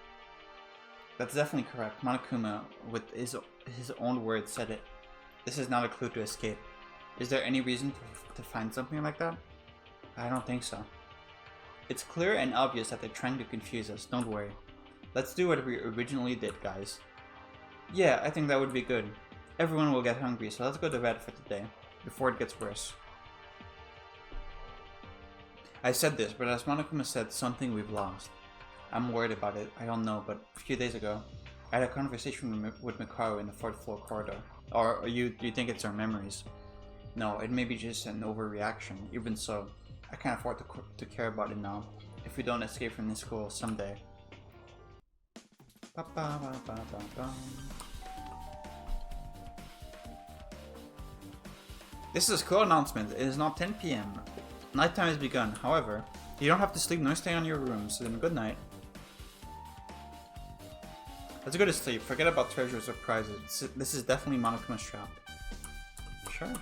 That's definitely correct. Monokuma, with his own words, said it. This is not a clue to escape. Is there any reason to find something like that? I don't think so. It's clear and obvious that they're trying to confuse us. Don't worry. Let's do what we originally did, guys. Yeah, I think that would be good. Everyone will get hungry, so let's go to bed for today, before it gets worse. I said this, but as Monokuma said, something we've lost. I'm worried about it. I don't know, but a few days ago, I had a conversation with Mekaru in the 4th floor corridor. Or you think it's our memories? No, it may be just an overreaction. Even so, I can't afford to care about it now. If we don't escape from this school someday. This is a school announcement. It is now 10 PM. Nighttime has begun. However, you don't have to sleep nor stay on your room, so then good night. Let's go to sleep. Forget about treasures or prizes. This is definitely Monokuma's trap. Sure.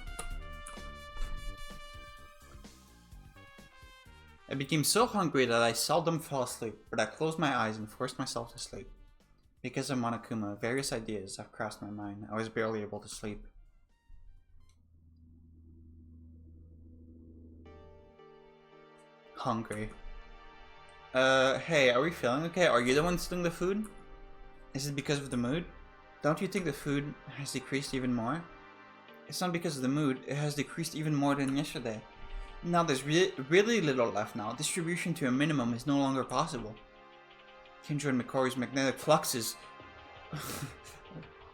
I became so hungry that I seldom fell asleep, but I closed my eyes and forced myself to sleep. Because of Monokuma, various ideas have crossed my mind. I was barely able to sleep. Hungry. Hey, are we feeling okay? Are you the one stealing the food? Is it because of the mood? Don't you think the food has decreased even more? It's not because of the mood, it has decreased even more than yesterday. Now there's really little left now. Distribution to a minimum is no longer possible. Kinjo and Mekaru's magnetic fluxes.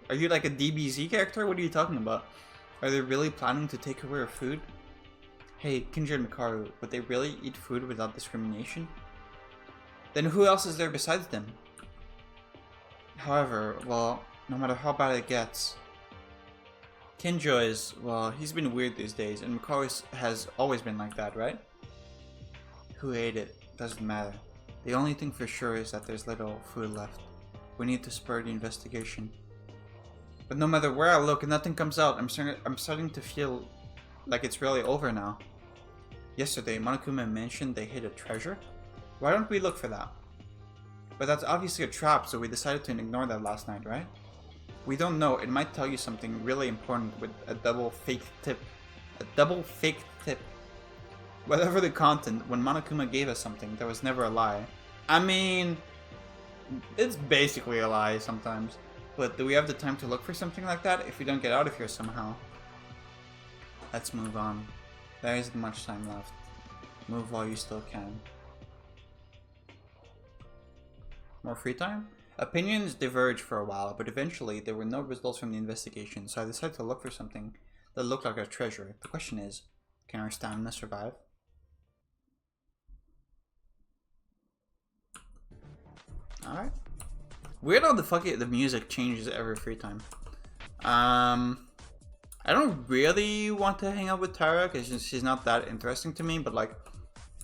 Are you like a DBZ character? What are you talking about? Are they really planning to take away our food? Hey, Kinjo and Mekaru, would they really eat food without discrimination? Then who else is there besides them? However, well, no matter how bad it gets, Kinjo is, well, he's been weird these days, and Mekaru has always been like that, right? Who ate it? Doesn't matter. The only thing for sure is that there's little food left. We need to spur the investigation. But no matter where I look, nothing comes out. I'm starting to feel like it's really over now. Yesterday, Monokuma mentioned they hid a treasure. Why don't we look for that? But that's obviously a trap, so we decided to ignore that last night, right? We don't know. It might tell you something really important with a double fake tip. A double fake tip. Whatever the content, when Monokuma gave us something, there was never a lie. I mean, it's basically a lie sometimes. But do we have the time to look for something like that if we don't get out of here somehow? Let's move on. There isn't much time left. Move while you still can. More free time? Opinions diverged for a while, but eventually there were no results from the investigation, so I decided to look for something that looked like a treasure. The question is, can our stamina survive? Alright. Weird how the music changes every free time. I don't really want to hang out with Tara because she's not that interesting to me, but like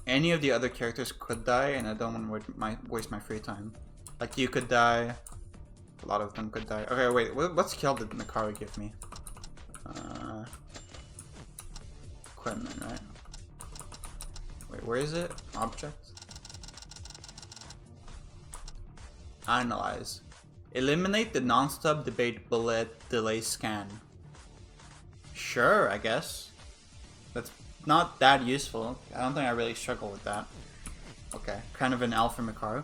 any of the other characters could die and I don't want to waste my free time. Like you could die, a lot of them could die. Okay, wait, what skill did Mekaru give me? Equipment, right? Wait, where is it? Object? Analyze. Eliminate the non-stop debate bullet delay scan. Sure, I guess. That's not that useful. I don't think I really struggle with that. Okay, kind of an L for Mekaru.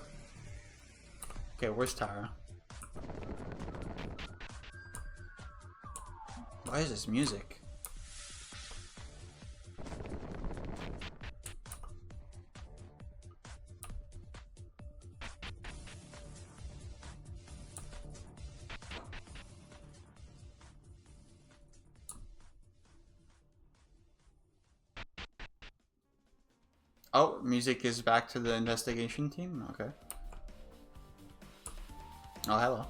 Okay, where's Tara? Why is this music? Oh, music is back to the investigation team? Okay. Oh, hello.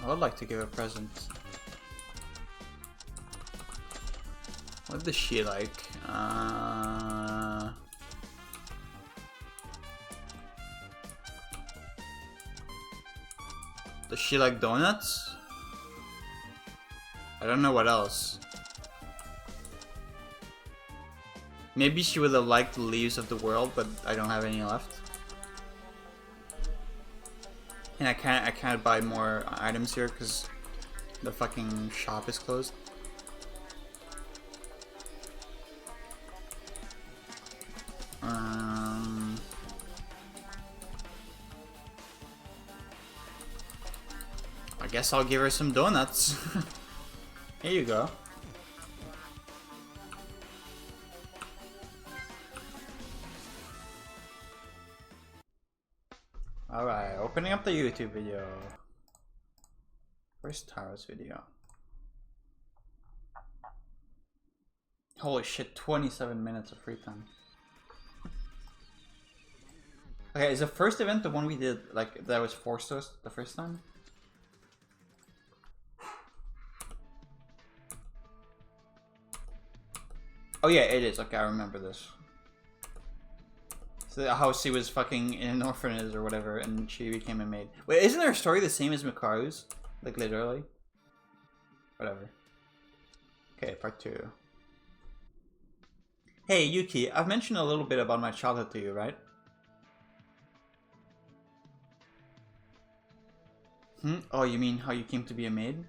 I would like to give a present. What does she like? Does she like donuts? I don't know what else. Maybe she would have liked the leaves of the world, but I don't have any left. And I can't buy more items here because the fucking shop is closed. I guess I'll give her some donuts. Here you go. Alright, opening up the YouTube video. Where's Tara's video? Holy shit, 27 minutes of free time. Okay, is the first event the one we did, like, that was forced to us the first time? Oh yeah, it is. Okay, I remember this. So how she was fucking in an orphanage or whatever, and she became a maid. Wait, isn't her story the same as Mekaru's? Like, literally? Whatever. Okay, part 2. Hey, Yuki, I've mentioned a little bit about my childhood to you, right? Oh, you mean how you came to be a maid?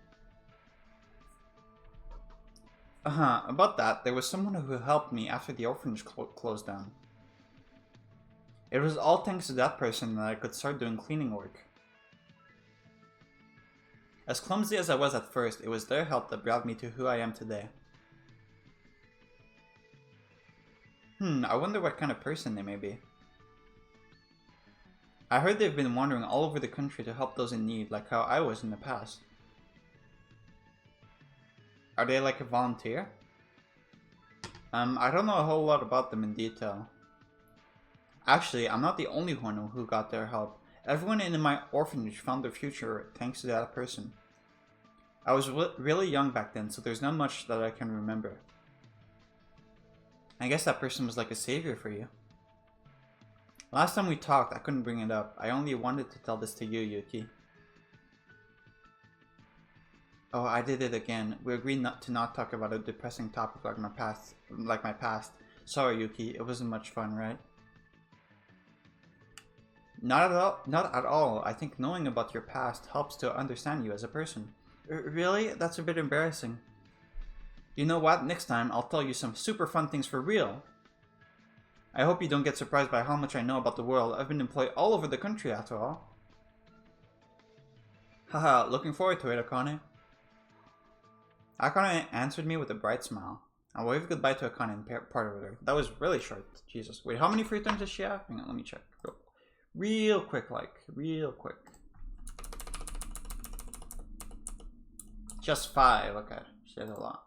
About that, there was someone who helped me after the orphanage closed down. It was all thanks to that person that I could start doing cleaning work. As clumsy as I was at first, it was their help that brought me to who I am today. I wonder what kind of person they may be. I heard they've been wandering all over the country to help those in need, like how I was in the past. Are they like a volunteer? I don't know a whole lot about them in detail. Actually, I'm not the only one who got their help. Everyone in my orphanage found their future thanks to that person. I was really young back then, so there's not much that I can remember. I guess that person was like a savior for you. Last time we talked, I couldn't bring it up. I only wanted to tell this to you, Yuki. Oh, I did it again. We agreed not to talk about a depressing topic like my past. Sorry, Yuki. It wasn't much fun, right? Not at all. Not at all. I think knowing about your past helps to understand you as a person. Really? That's a bit embarrassing. You know what? Next time, I'll tell you some super fun things for real. I hope you don't get surprised by how much I know about the world. I've been employed all over the country after all. Haha, looking forward to it, Akane. Akane answered me with a bright smile. I waved goodbye to Akane and parted with her. That was really short. Jesus. Wait, how many free times does she have? Hang on, let me check. Real quick, real quick. Just 5. Okay, she has a lot.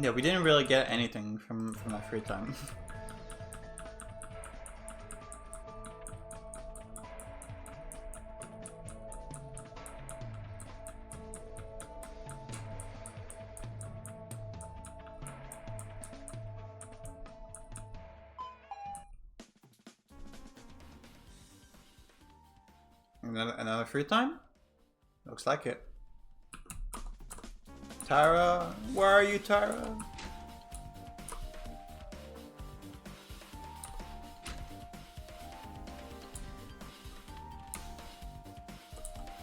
Yeah, we didn't really get anything from that free time. Another free time? Looks like it. Tara, where are you, Tara?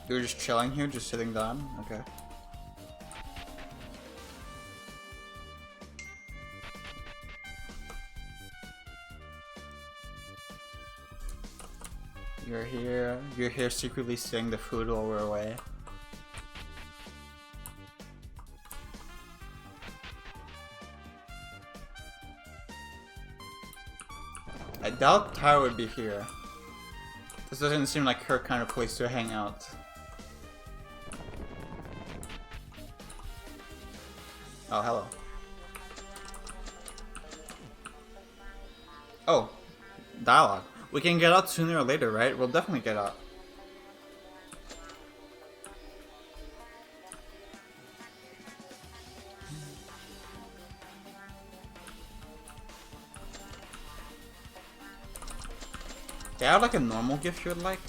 You're just chilling here, just sitting down? Okay. You're here secretly stealing the food while we're away. I doubt Tara would be here. This doesn't seem like her kind of place to hang out. Oh, hello. Oh, dialogue. We can get out sooner or later, right? We'll definitely get out. Do you have like a normal gift you would like?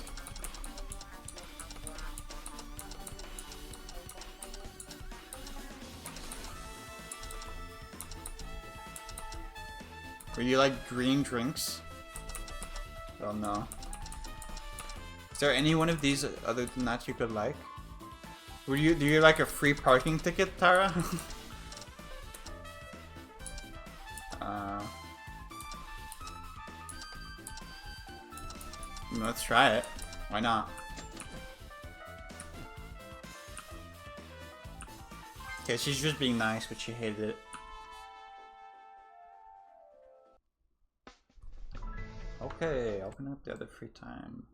Would you like green drinks? Oh no. Is there any one of these other than that you could like? Do you like a free parking ticket, Tara? Let's try it. Why not? Okay, she's just being nice, but she hated it. Okay, open up the other free time.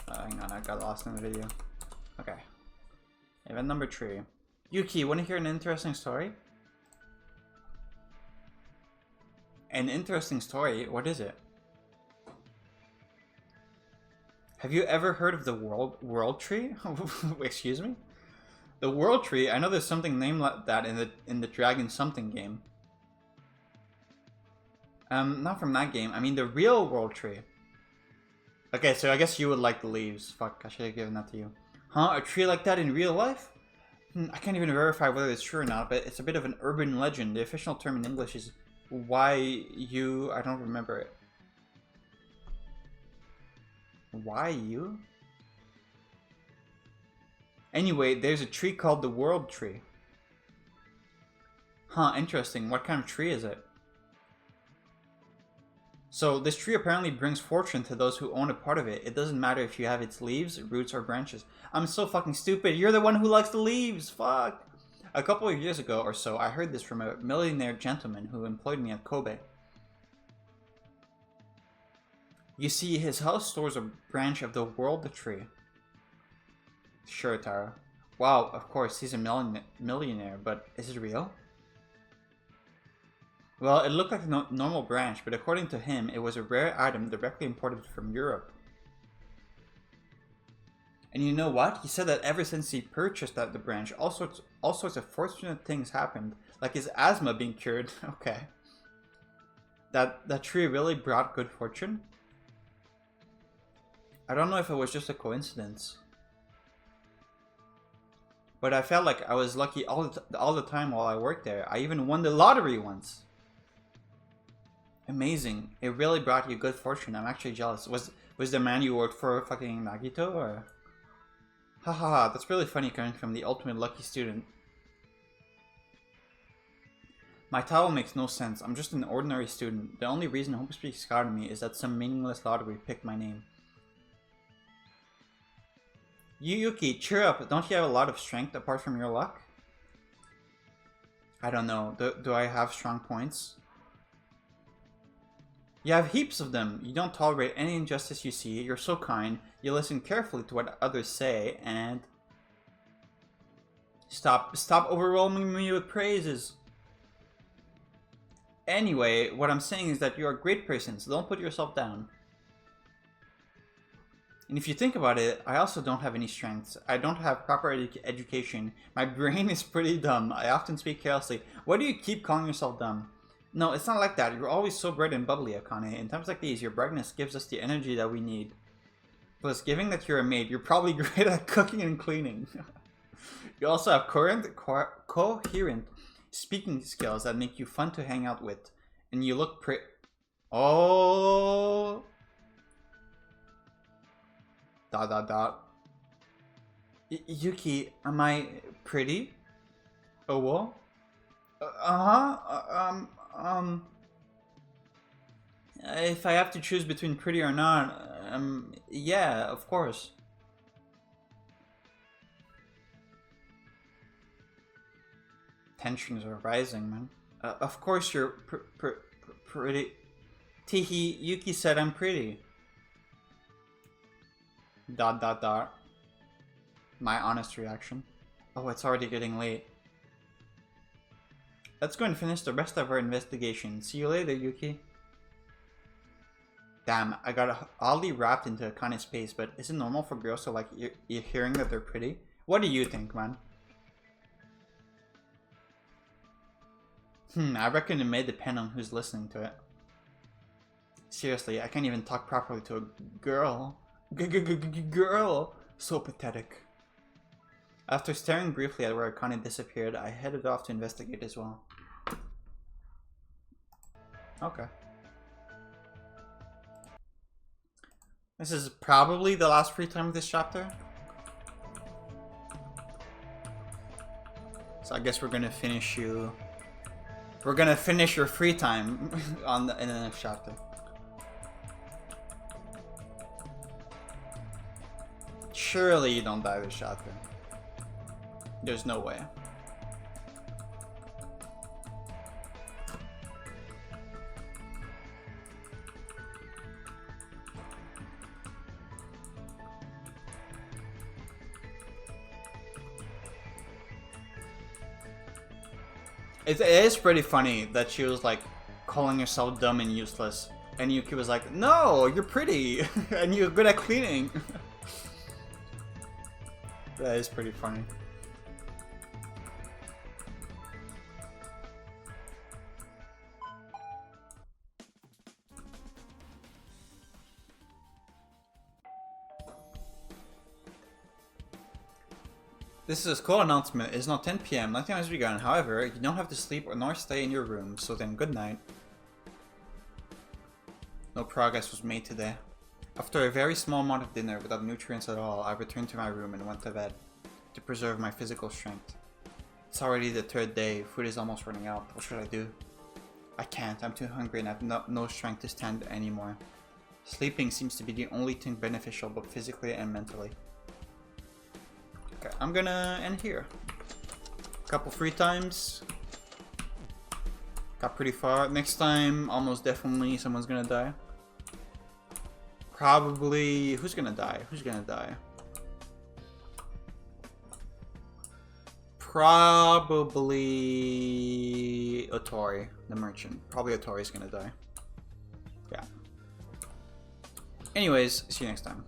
Hang on, I got lost in the video. Okay. Event number 3. Yuki, wanna hear an interesting story? An interesting story? What is it? Have you ever heard of the world tree? Excuse me? The world tree? I know there's something named like that in the Dragon something game. Not from that game. I mean the real world tree. Okay, so I guess you would like the leaves. Fuck, I should have given that to you. Huh? A tree like that in real life? I can't even verify whether it's true or not, but it's a bit of an urban legend. The official term in English is I don't remember it. Why you? Anyway, there's a tree called the World Tree. Huh, interesting. What kind of tree is it? So this tree apparently brings fortune to those who own a part of it. It doesn't matter if you have its leaves, roots, or branches. I'm so fucking stupid. You're the one who likes the leaves. Fuck. A couple of years ago or so, I heard this from a millionaire gentleman who employed me at Kobe. You see, his house stores a branch of the World Tree. Sure, Tara. Wow, of course, he's a millionaire, but is it real? Well, it looked like a normal branch, but according to him, it was a rare item directly imported from Europe. And you know what? He said that ever since he purchased the branch, all sorts of fortunate things happened, like his asthma being cured. Okay. That tree really brought good fortune? I don't know if it was just a coincidence. But I felt like I was lucky all the time while I worked there. I even won the lottery once. Amazing. It really brought you good fortune. I'm actually jealous. Was the man you worked for fucking Nagito or? Haha, that's really funny coming from the ultimate lucky student. My title makes no sense. I'm just an ordinary student. The only reason Home Speak scouted me is that some meaningless lottery picked my name. Yuki, cheer up. Don't you have a lot of strength apart from your luck? I don't know. Do I have strong points? You have heaps of them. You don't tolerate any injustice you see. You're so kind. You listen carefully to what others say, and... Stop overwhelming me with praises. Anyway, what I'm saying is that you're a great person, so don't put yourself down. And if you think about it, I also don't have any strengths. I don't have proper education. My brain is pretty dumb. I often speak carelessly. Why do you keep calling yourself dumb? No, it's not like that. You're always so bright and bubbly, Akane. In times like these, your brightness gives us the energy that we need. Plus, given that you're a maid, you're probably great at cooking and cleaning. You also have coherent speaking skills that make you fun to hang out with. And you look Oh... ... Yuki, am I pretty? Oh, well? If I have to choose between pretty or not, yeah, of course. Tensions are rising, man. Of course you're pretty. Teehee, Yuki said I'm pretty. ... My honest reaction. Oh, it's already getting late. Let's go and finish the rest of our investigation. See you later, Yuki. Damn, I got oddly wrapped into Akane's space, but is it normal for girls to like you're hearing that they're pretty? What do you think, man? I reckon it may depend on who's listening to it. Seriously, I can't even talk properly to a girl. Girl! So pathetic. After staring briefly at where Akane disappeared, I headed off to investigate as well. Okay. This is probably the last free time of this chapter. So I guess we're gonna finish you. We're gonna finish your free time in the next chapter. Surely you don't die this chapter. There's no way. It is pretty funny that she was like calling herself dumb and useless, and Yuki was like, "No, you're pretty, and you're good at cleaning." That is pretty funny. This is a school announcement. It is now 10 PM. Nothing has begun. However, you don't have to sleep nor stay in your room. So then, good night. No progress was made today. After a very small amount of dinner without nutrients at all, I returned to my room and went to bed to preserve my physical strength. It's already the third day, food is almost running out. What should I do? I can't, I'm too hungry and I have no strength to stand anymore. Sleeping seems to be the only thing beneficial both physically and mentally. Okay, I'm gonna end here. Couple free times. Got pretty far. Next time, almost definitely someone's gonna die. Probably... Who's gonna die? Who's gonna die? Probably... Otori, the merchant. Probably Otori's gonna die. Yeah. Anyways, see you next time.